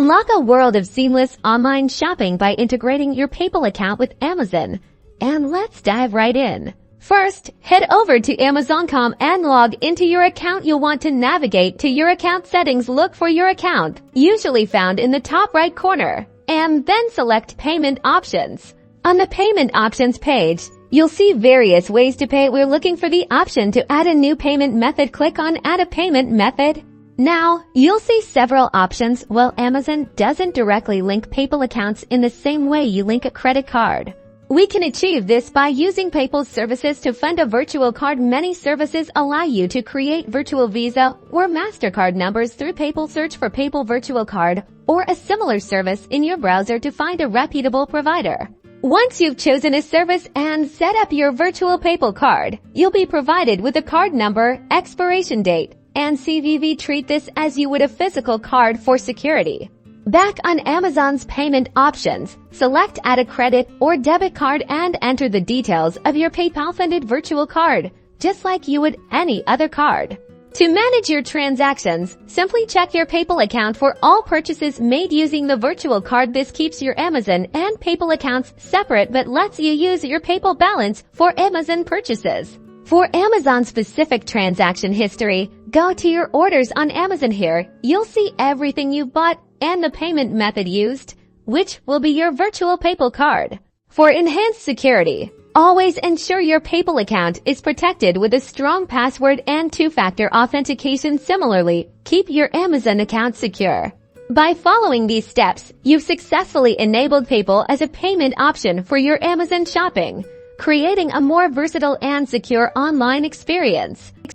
Unlock a world of seamless online shopping by integrating your PayPal account with Amazon. And let's dive right in. First, head over to Amazon.com and log into your account. You'll want to navigate to your account settings. Look for your account, usually found in the top right corner, and then select Payment Options. On the Payment Options page, you'll see various ways to pay. We're looking for the option to add a new payment method. Click on Add a Payment Method. Now, you'll see several options. While Amazon doesn't directly link PayPal accounts in the same way you link a credit card, we can achieve this by using PayPal's services to fund a virtual card. Many services allow you to create virtual Visa or MasterCard numbers through PayPal. Search for PayPal Virtual Card or a similar service in your browser to find a reputable provider. Once you've chosen a service and set up your virtual PayPal card, you'll be provided with a card number, expiration date, and CVV. Treat this as you would a physical card for security. Back on Amazon's payment options, select Add a credit or debit card and enter the details of your PayPal-funded virtual card, just like you would any other card. To manage your transactions, simply check your PayPal account for all purchases made using the virtual card. This keeps your Amazon and PayPal accounts separate but lets you use your PayPal balance for Amazon purchases. For Amazon-specific transaction history, go to your orders on Amazon. Here, you'll see everything you bought and the payment method used, which will be your virtual PayPal card. For enhanced security, always ensure your PayPal account is protected with a strong password and two-factor authentication. Similarly, keep your Amazon account secure. By following these steps, you've successfully enabled PayPal as a payment option for your Amazon shopping, creating a more versatile and secure online experience.